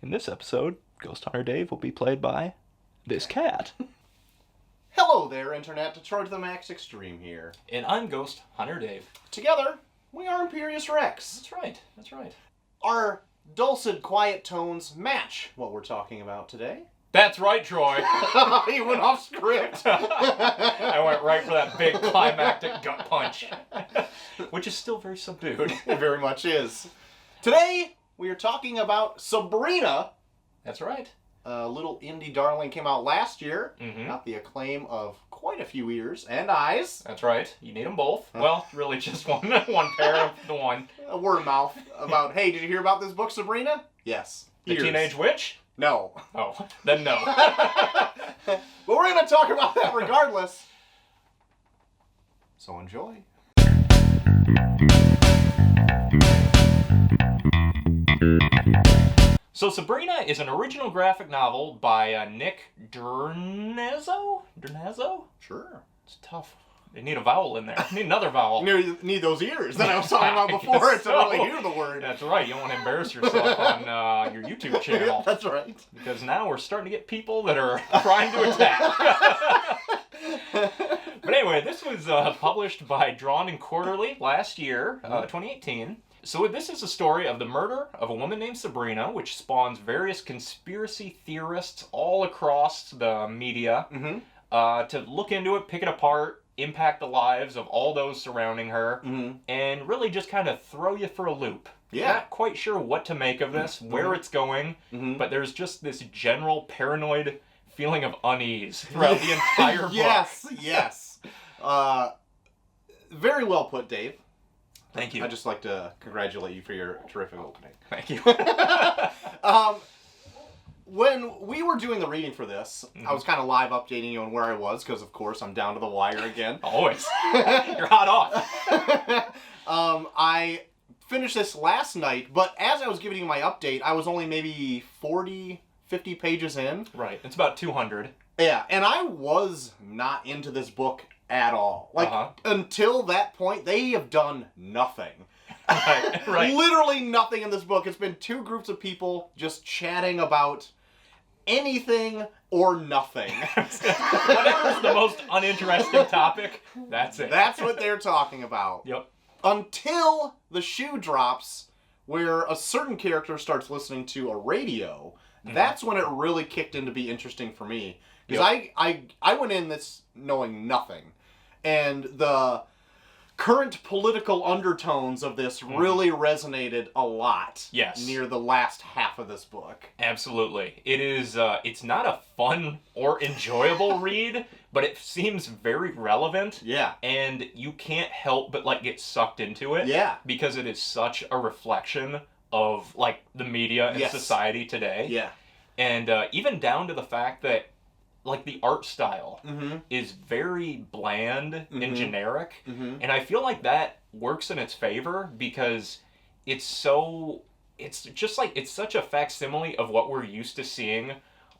In this episode, Ghost Hunter Dave will be played by this cat. Hello there, Internet. Detroit to the Max Extreme here. And I'm Ghost Hunter Dave. Together, we are IMPERIUS REX. That's right. Our dulcet, quiet tones match what we're talking about today. That's right, Troy. He went off script. I went right for that big climactic gut punch. Which is still very subdued. It very much is. Today, we are talking about Sabrina. That's right. A little indie darling came out last year. Mm-hmm. Got the acclaim of quite a few ears and eyes. That's right. You need them both. Well, really just one pair of the one. A word of mouth about, hey, did you hear about this book, Sabrina? Yes. The Ears. Teenage Witch? No. Oh, then no. But we're going to talk about that regardless. So enjoy. So Sabrina is an original graphic novel by Nick Drnaso? Drnaso? Sure. It's tough. They need a vowel in there. Need another vowel. You need those ears that I was talking about before to really hear the word. That's right. You don't want to embarrass yourself on your YouTube channel. That's right. Because now we're starting to get people that are trying to attack. But anyway, this was published by Drawn and Quarterly last year, 2018. So this is a story of the murder of a woman named Sabrina, which spawns various conspiracy theorists all across the media to look into it, pick it apart, impact the lives of all those surrounding her, and really just kind of throw you for a loop. Yeah. Not quite sure what to make of this, where it's going, but there's just this general paranoid feeling of unease throughout the entire book. Yes. Very well put, Dave. Thank you. I'd just like to congratulate you for your terrific opening. Thank you. When we were doing the reading for this, I was kind of live updating you on where I was, because of course I'm down to the wire again. Always. You're hot off. I finished this last night, but as I was giving you my update, I was only maybe 40, 50 pages in. Right. It's about 200. Yeah, and I was not into this book at all. Like, until that point, they have done nothing. Right. Literally nothing in this book. It's been two groups of people just chatting about anything or nothing. Whatever's the most uninteresting topic, that's it. That's what they're talking about. Yep. Until the shoe drops where a certain character starts listening to a radio, that's when it really kicked in to be interesting for me. Because I went in this knowing nothing. And the current political undertones of this really resonated a lot. Yes. Near the last half of this book. Absolutely. It is, it's not a fun or enjoyable read, but it seems very relevant. Yeah. And you can't help but, like, get sucked into it. Yeah. Because it is such a reflection of, like, the media and society today. Yeah. And even down to the fact that, like, the art style is very bland and generic. And I feel like that works in its favor because it's just like, it's such a facsimile of what we're used to seeing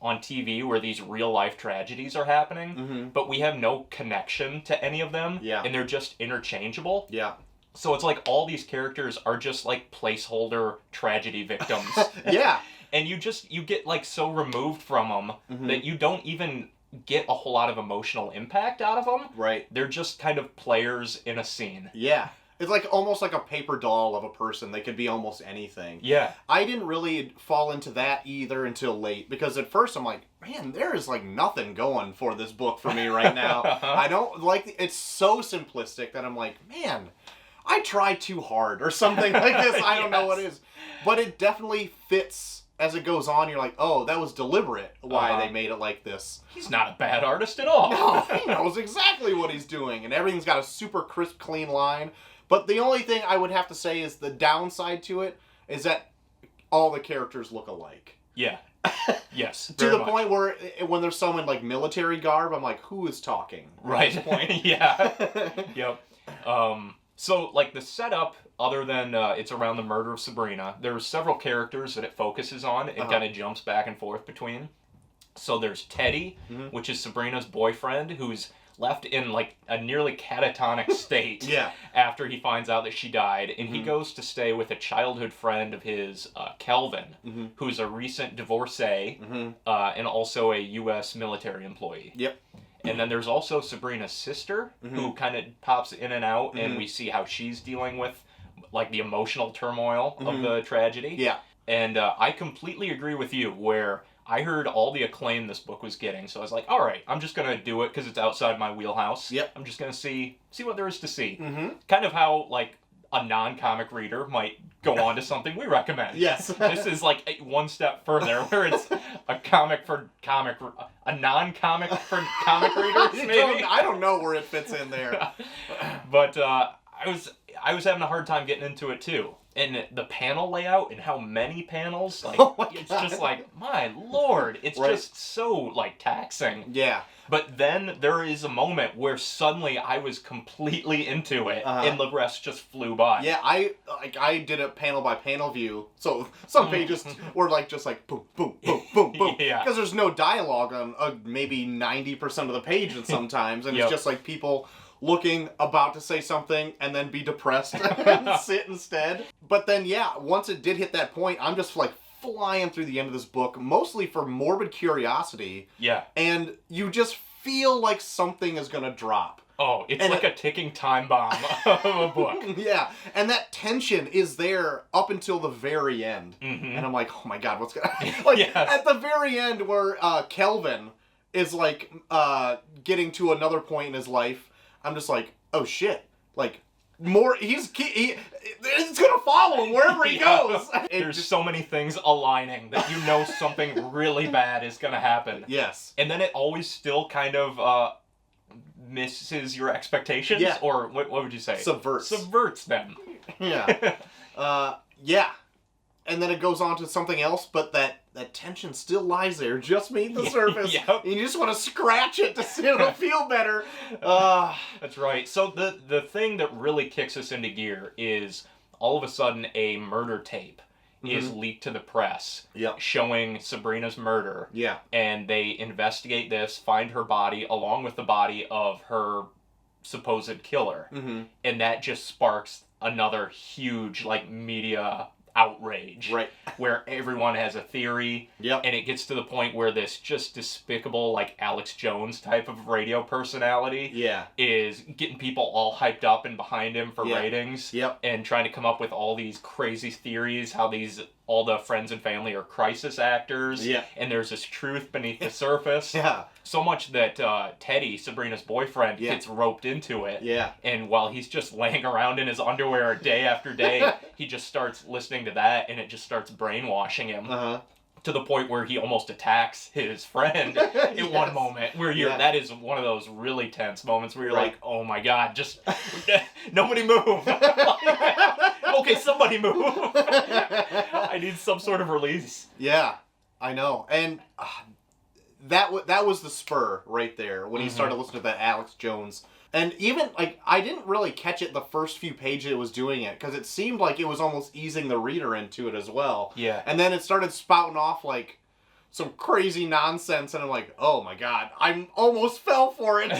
on TV where these real life tragedies are happening, but we have no connection to any of them. Yeah. And they're just interchangeable. Yeah. So it's like all these characters are just like placeholder tragedy victims. Yeah. And you get, like, so removed from them that you don't even get a whole lot of emotional impact out of them. Right. They're just kind of players in a scene. Yeah. It's like almost like a paper doll of a person. They could be almost anything. Yeah. I didn't really fall into that either until late, because at first I'm like, man, there is like nothing going for this book for me right now. I don't like, it's so simplistic that I'm like, man, I try too hard or something like this. I don't know what it is. But it definitely fits. As it goes on, you're like, oh, that was deliberate why they made it like this. He's not a bad artist at all. No, he knows exactly what he's doing, and everything's got a super crisp, clean line. But the only thing I would have to say is the downside to it is that all the characters look alike. Yeah. Yes. To the point where when there's someone like military garb, I'm like, who is talking? Right. At this point. Yeah. Yep. So, like, the setup, other than it's around the murder of Sabrina, there's several characters that it focuses on. It kind of jumps back and forth between. So there's Teddy, which is Sabrina's boyfriend, who's left in like a nearly catatonic state Yeah. after he finds out that she died, and he goes to stay with a childhood friend of his, Kelvin, who's a recent divorcee, and also a U.S. military employee. Yep. And then there's also Sabrina's sister, who kind of pops in and out, and we see how she's dealing with like the emotional turmoil of the tragedy. Yeah. And I completely agree with you, where I heard all the acclaim this book was getting, so I was like, all right, I'm just going to do it because it's outside my wheelhouse. Yep. I'm just going to see what there is to see. Kind of how, like, a non-comic reader might go on to something we recommend. Yes. This is, like, one step further, where it's a non-comic for comic readers, maybe? I don't know where it fits in there. But I was having a hard time getting into it, too. And the panel layout and how many panels, like, it's just like, my lord, it's just so, like, taxing. Yeah. But then there is a moment where suddenly I was completely into it, and the rest just flew by. Yeah, I did a panel by panel view, so some pages were like just like boom, boom, boom, boom, boom. Yeah. Because there's no dialogue on maybe 90% of the page sometimes, and it's just like people looking, about to say something, and then be depressed and sit instead. But then, yeah, once it did hit that point, I'm just like flying through the end of this book, mostly for morbid curiosity. Yeah. And you just feel like something is gonna drop. Oh, it's like a ticking time bomb of a book. Yeah, and that tension is there up until the very end. And I'm like, oh my god, what's gonna... Like, at the very end where Kelvin is like getting to another point in his life, I'm just like, oh shit, like, it's gonna follow him wherever he goes. There's so many things aligning that you know something really bad is gonna happen. Yes. And then it always still kind of misses your expectations, or what would you say? Subverts them. Yeah. Yeah. And then it goes on to something else, but that tension still lies there, just beneath the surface. Yep. And you just want to scratch it to see it'll feel better. That's right. So the thing that really kicks us into gear is all of a sudden a murder tape is leaked to the press, showing Sabrina's murder. Yeah. And they investigate this, find her body along with the body of her supposed killer. And that just sparks another huge, like, media outrage. Right. Where everyone has a theory. Yep. And it gets to the point where this just despicable, like, Alex Jones type of radio personality is getting people all hyped up and behind him for ratings. Yep. And trying to come up with all these crazy theories, how all the friends and family are crisis actors. Yeah. And there's this truth beneath the surface. Yeah. So much that Teddy, Sabrina's boyfriend, gets roped into it. Yeah. And while he's just laying around in his underwear day after day, he just starts listening to that, and it just starts brainwashing him. To the point where he almost attacks his friend in one moment, where that is one of those really tense moments where you're like, oh my god, just nobody move. Okay, somebody move. I need some sort of release. Yeah, I know. And that was the spur right there when he started listening to that Alex Jones. And even, like, I didn't really catch it the first few pages it was doing it, because it seemed like it was almost easing the reader into it as well. Yeah. And then it started spouting off, like, some crazy nonsense, and I'm like, oh my god, I almost fell for it.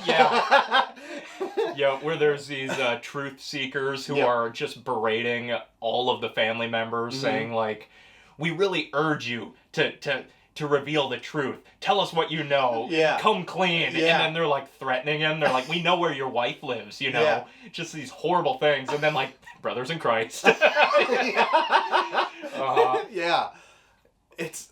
Yeah, where there's these truth seekers who are just berating all of the family members, saying, like, we really urge you to reveal the truth. Tell us what you know. Yeah. Come clean. Yeah. And then they're like threatening him. They're like, we know where your wife lives, you know? Yeah. Just these horrible things. And then, like, brothers in Christ. Yeah. It's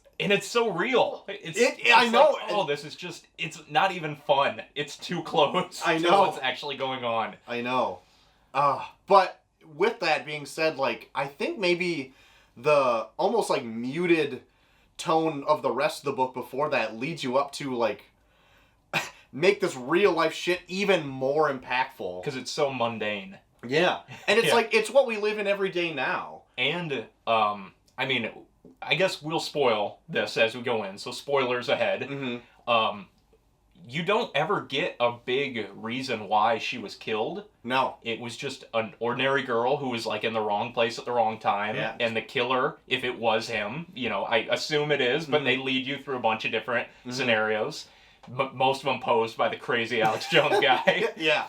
so real. I know. Like, oh, this is just, it's not even fun. It's too close to what's actually going on. I know. But with that being said, like, I think maybe the almost like muted tone of the rest of the book before that leads you up to, like, make this real life shit even more impactful. Because it's so mundane. Yeah. And it's like, it's what we live in every day now. And, I mean, I guess we'll spoil this as we go in, so spoilers ahead. You don't ever get a big reason why she was killed. No. It was just an ordinary girl who was, like, in the wrong place at the wrong time. Yeah. And the killer, if it was him, you know, I assume it is, but they lead you through a bunch of different scenarios. most of them posed by the crazy Alex Jones guy. Yeah.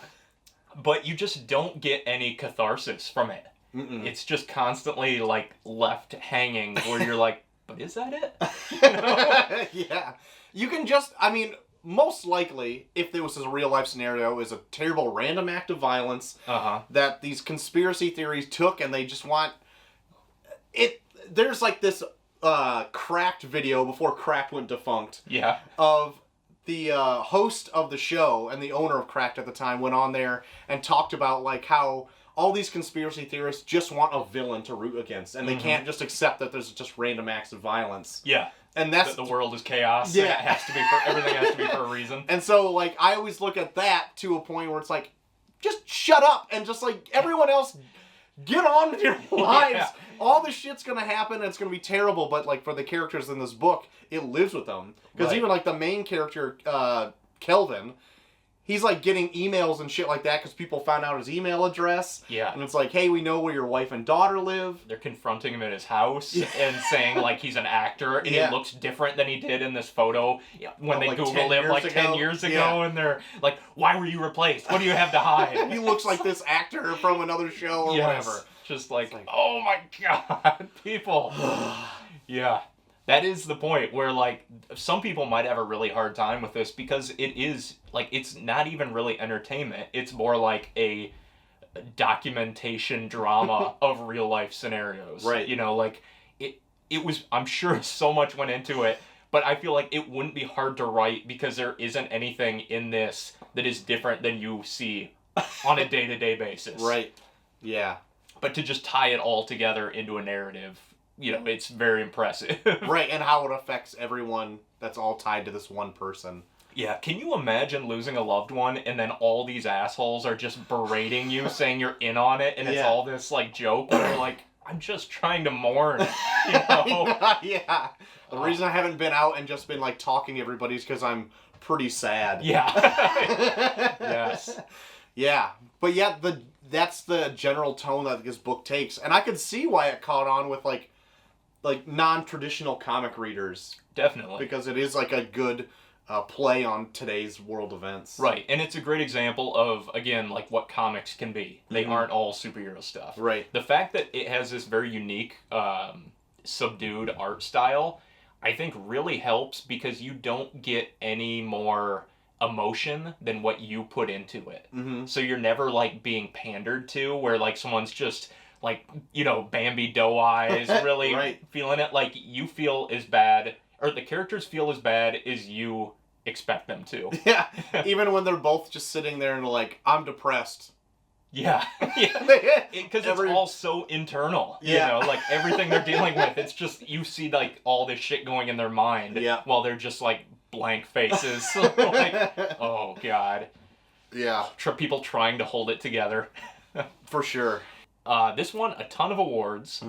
But you just don't get any catharsis from it. Mm-mm. It's just constantly, like, left hanging where you're like, but is that it? Yeah. You can just, I mean, most likely, if there was a real life scenario, is a terrible random act of violence that these conspiracy theories took, and they just want it. There's like this Cracked video before Cracked went defunct. Yeah. Of the host of the show and the owner of Cracked at the time went on there and talked about like how all these conspiracy theorists just want a villain to root against, and they can't just accept that there's just random acts of violence. Yeah. And that's that the world is chaos. Yeah. And it has to be for everything has to be for a reason. And so like I always look at that to a point where it's like, just shut up and just like everyone else get on with your lives. Yeah. All this shit's gonna happen and it's gonna be terrible, but like for the characters in this book, it lives with them. Because even like the main character, Kelvin, he's like getting emails and shit like that because people found out his email address. Yeah. And it's like, hey, we know where your wife and daughter live. They're confronting him in his house and saying like he's an actor and he looks different than he did in this photo when they like Googled him like 10 years ago, and they're like, why were you replaced? What do you have to hide? He looks like this actor from another show or whatever. Just like, oh my god, people. Yeah. That is the point where, like, some people might have a really hard time with this because it is, like, it's not even really entertainment. It's more like a documentation drama of real-life scenarios. Right. You know, like, it was, I'm sure so much went into it, but I feel like it wouldn't be hard to write because there isn't anything in this that is different than you see on a day-to-day basis. Right. Yeah. But to just tie it all together into a narrative, you know, it's very impressive. Right, and how it affects everyone that's all tied to this one person. Yeah, can you imagine losing a loved one and then all these assholes are just berating you, saying you're in on it, and it's all this, like, joke where you're like, I'm just trying to mourn, you know? Yeah. The reason I haven't been out and just been, like, talking to everybody is because I'm pretty sad. Yeah. Yes. Yeah. But yeah, that's the general tone that this book takes. And I could see why it caught on with, like non-traditional comic readers. Definitely. Because it is, like, a good play on today's world events. Right, and it's a great example of, again, like, what comics can be. They aren't all superhero stuff. Right. The fact that it has this very unique, subdued art style, I think really helps because you don't get any more emotion than what you put into it. Mm-hmm. So you're never, like, being pandered to, where, like, someone's just, like, you know, Bambi doe eyes, really feeling it. Like, you feel as bad, or the characters feel as bad as you expect them to. Yeah, even when they're both just sitting there and like, I'm depressed. Yeah. Yeah. Because it's all so internal. Yeah. You know, like, everything they're dealing with, it's just, you see, like, all this shit going in their mind while they're just, like, blank faces. Like, oh, God. Yeah. People trying to hold it together. For sure. This won a ton of awards,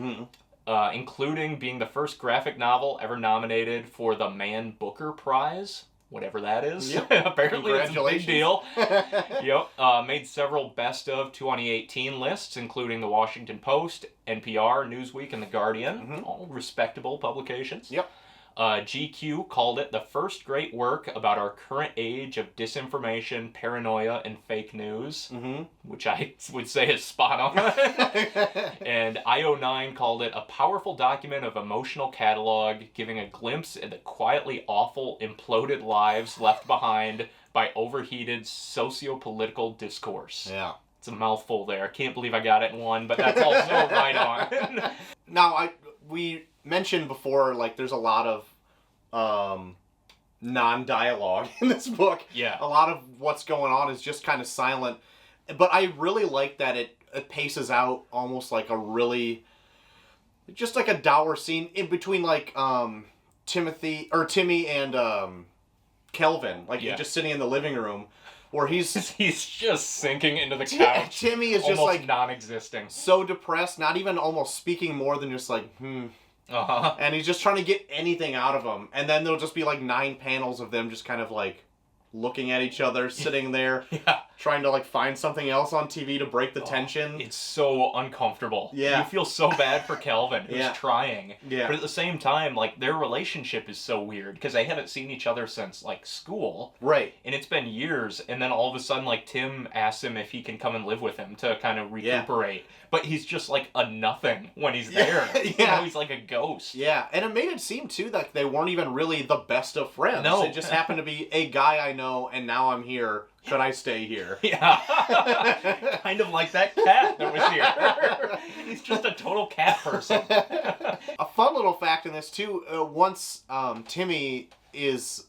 including being the first graphic novel ever nominated for the Man Booker Prize, whatever that is. Yep. Apparently it's a big deal. Yep. Made several best of 2018 lists, including the Washington Post, NPR, Newsweek, and The Guardian. All respectable publications. Yep. GQ called it the first great work about our current age of disinformation, paranoia, and fake news, which I would say is spot on. And IO9 called it a powerful document of emotional catalog, giving a glimpse at the quietly awful, imploded lives left behind by overheated socio-political discourse. Yeah. It's a mouthful there. I can't believe I got it in one, but that's also right on. Now, we mentioned before, like, there's a lot of non-dialogue in this book. Yeah. A lot of what's going on is just kind of silent. But I really like that it paces out almost like a really, just like a dour scene in between, like, Timmy and Kelvin. Like, just sitting in the living room. Where he's just sinking into the couch. Timmy is just almost like non-existing. So depressed, not even almost speaking more than just like, And he's just trying to get anything out of him. And then there'll just be like 9 panels of them just kind of like looking at each other, sitting there. trying to like find something else on TV to break the tension. It's so uncomfortable. Yeah. You feel so bad for Kelvin, who's Yeah. trying. Yeah. But at the same time, like, their relationship is so weird, because they haven't seen each other since, like, school. Right. And it's been years, and then all of a sudden, like, Tim asks him if he can come and live with him to kind of recuperate. But he's just, like, a nothing when he's there. You know, he's like a ghost. Yeah, and it made it seem, too, that they weren't even really the best of friends. No. It just happened to be a guy I know, and now I'm here. Could I stay here? Yeah. Kind of like that cat that was here. He's just a total cat person. A fun little fact in this, too, once Timmy is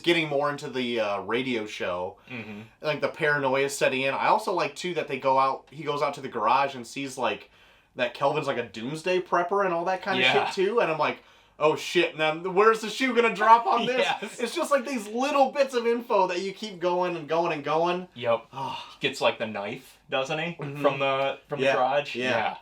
getting more into the radio show, like the paranoia is setting in. I also like, too, that he goes out to the garage and sees, like, that Kelvin's like a doomsday prepper and all that kind of shit, too. And I'm like, oh shit, now where's the shoe gonna drop on this? Yes. It's just like these little bits of info that you keep going and going and going. Yep. He gets like the knife, doesn't he? From the garage? Yeah.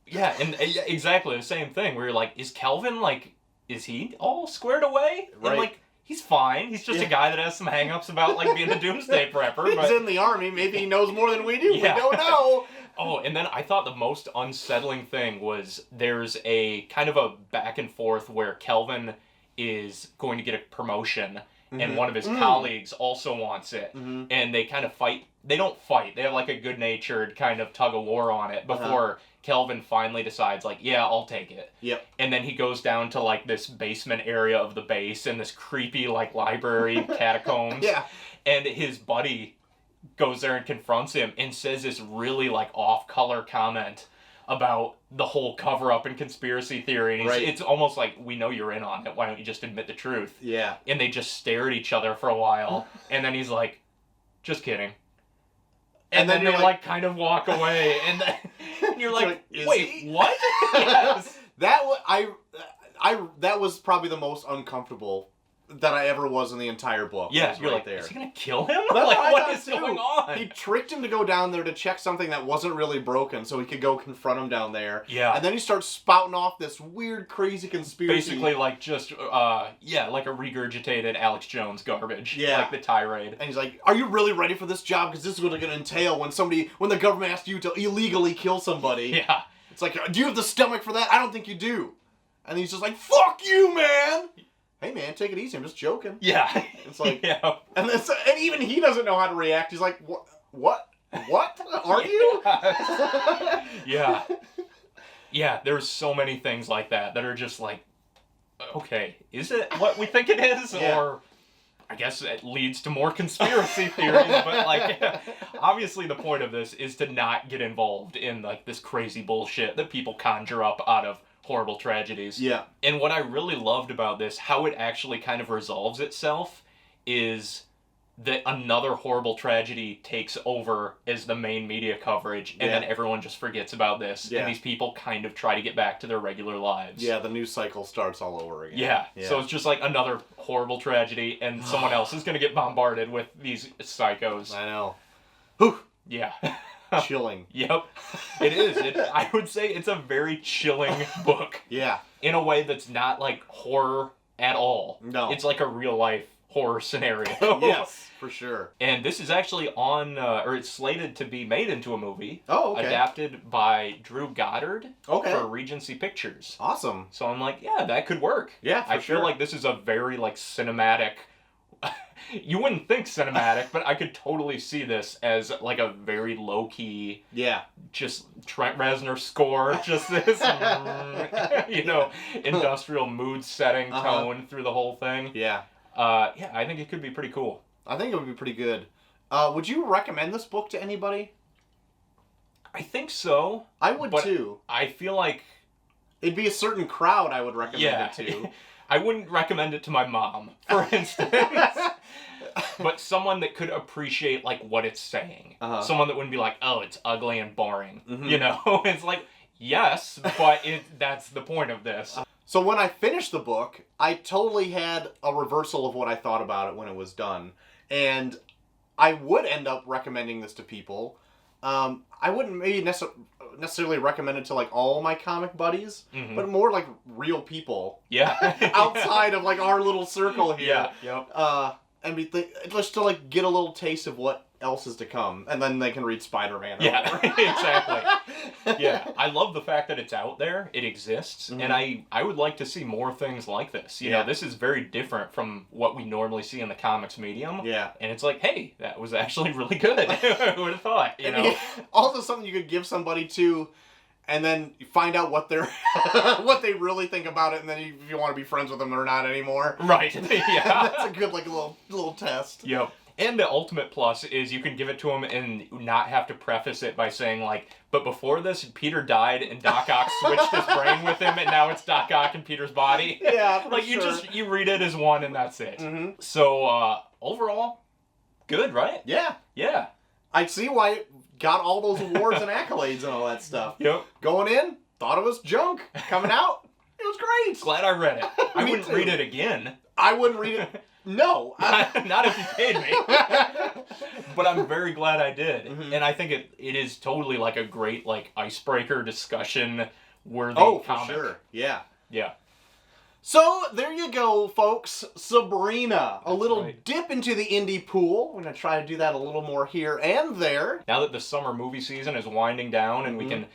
Yeah, and exactly the same thing where you're like, is Kelvin, like, is he all squared away? Right. And like, he's fine. He's just a guy that has some hang-ups about like being a doomsday prepper. He's but in the army, maybe he knows more than we do. Yeah. We don't know. Oh, and then I thought the most unsettling thing was there's a kind of a back and forth where Kelvin is going to get a promotion and one of his colleagues also wants it. And they kind of fight. They don't fight. They have like a good-natured kind of tug of war on it before Kelvin finally decides like, yeah, I'll take it. Yep. And then he goes down to like this basement area of the base in this creepy like library catacombs. Yeah. And his buddy goes there and confronts him and says this really like off-color comment about the whole cover-up and conspiracy theory. And it's almost like, we know you're in on it. Why don't you just admit the truth? Yeah. And they just stare at each other for a while. And then he's like, just kidding. And then they like kind of walk away. And then you're like, wait, what? Yes. That was probably the most uncomfortable that I ever was in the entire book. Yeah, you're right like, there. is he gonna kill him? That's Like, what is too. going on? He tricked him to go down there to check something that wasn't really broken so he could go confront him down there. Yeah. And then he starts spouting off this weird, crazy conspiracy. Basically, like, just, like a regurgitated Alex Jones garbage. Yeah. Like the tirade. And he's like, are you really ready for this job? Because this is what it's going to entail when the government asks you to illegally kill somebody. Yeah. It's like, do you have the stomach for that? I don't think you do. And he's just like, fuck you, man! Hey, man, take it easy. I'm just joking. Yeah. It's like, yeah. and even he doesn't know how to react. He's like, what? Are you? Yeah. Yeah, there's so many things like that are just like, okay, is it what we think it is? Yeah. Or I guess it leads to more conspiracy theories, but like, obviously the point of this is to not get involved in like this crazy bullshit that people conjure up out of horrible tragedies. Yeah. And what I really loved about this, how it actually kind of resolves itself, is that another horrible tragedy takes over as the main media coverage, and then everyone just forgets about this, and these people kind of try to get back to their regular lives. Yeah, the news cycle starts all over again. Yeah. So it's just like another horrible tragedy, and someone else is going to get bombarded with these psychos. I know. Whew. Yeah. Chilling. Yep. It is. I would say it's a very chilling book. Yeah. In a way that's not like horror at all. No. It's like a real life horror scenario. Yes, for sure. And this is actually on, or it's slated to be made into a movie. Oh, okay. Adapted by Drew Goddard for Regency Pictures. Awesome. So I'm like, yeah, that could work. Yeah, I feel like this is a very like cinematic. You wouldn't think cinematic, but I could totally see this as like a very low key. Yeah. Just Trent Reznor score, just this, industrial mood setting tone through the whole thing. Yeah. I think it could be pretty cool. I think it would be pretty good. Would you recommend this book to anybody? I think so. I would too. I feel like it'd be a certain crowd I would recommend it to. I wouldn't recommend it to my mom, for instance. But someone that could appreciate like what it's saying. Someone that wouldn't be like, oh, it's ugly and boring. You know? It's like, yes, but that's the point of this. So when I finished the book, I totally had a reversal of what I thought about it when it was done. And I would end up recommending this to people. I wouldn't maybe necessarily recommend it to like all my comic buddies, but more like real people. Yeah. Outside of like our little circle here. Yeah. Yep. and just to like get a little taste of what else is to come, and then they can read Spider-Man. Yeah, exactly. Yeah, I love the fact that it's out there, it exists, and I would like to see more things like this. You know, this is very different from what we normally see in the comics medium. Yeah. And it's like, hey, that was actually really good. Who would have thought, you know? Also something you could give somebody to, and then you find out what they're what they really think about it, and then if you want to be friends with them or not anymore. Right. Yeah. That's a good like little test. Yep. And the ultimate plus is you can give it to him and not have to preface it by saying, like, but before this, Peter died and Doc Ock switched his brain with him, and now it's Doc Ock in Peter's body. Yeah, like, you read it as one, and that's it. So, overall, good, right? Yeah. Yeah. I see why it got all those awards and accolades and all that stuff. Yep. Going in, thought it was junk. Coming out, it was great. Glad I read it. I Me wouldn't too. read it again. I wouldn't read it. No. Not if you paid me. But I'm very glad I did. And I think it is totally like a great like icebreaker discussion worthy comic. For sure. Yeah. Yeah. So there you go, folks. Sabrina. A little dip into the indie pool. We're going to try to do that a little more here and there. Now that the summer movie season is winding down and we can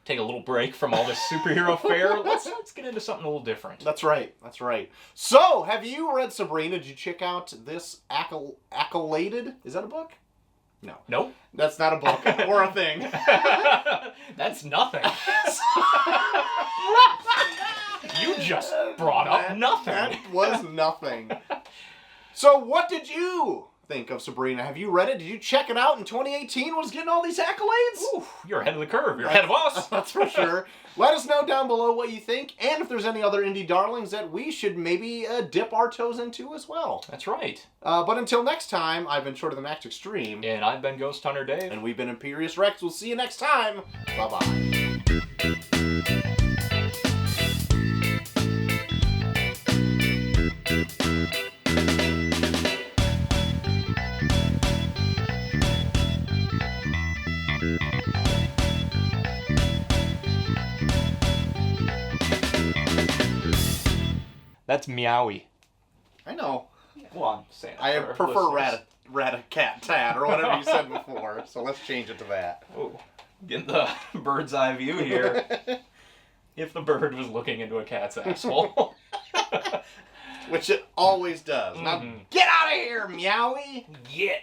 take a little break from all this superhero fare, let's get into something a little different. That's right. That's right. So, have you read Sabrina? Did you check out this accoladed? Is that a book? No. Nope. That's not a book or a thing. That's nothing. You just brought up nothing. That was nothing. So, what did you think of Sabrina? Have you read it? Did you check it out in 2018? Was getting all these accolades? Ooh, you're ahead of the curve. You're ahead of us. That's for sure. Let us know down below what you think, and if there's any other indie darlings that we should maybe dip our toes into as well. That's right. But until next time, I've been Short of the Max Extreme. And I've been Ghost Hunter Dave. And we've been Imperious Rex. We'll see you next time. Bye-bye. That's meowy. I know. Well, I'm saying I for prefer listeners. rat-a-cat-tat, or whatever you said before, so let's change it to that. Oh, getting the bird's eye view here. If the bird was looking into a cat's asshole. Which it always does. Now, get out of here, meowie! Get.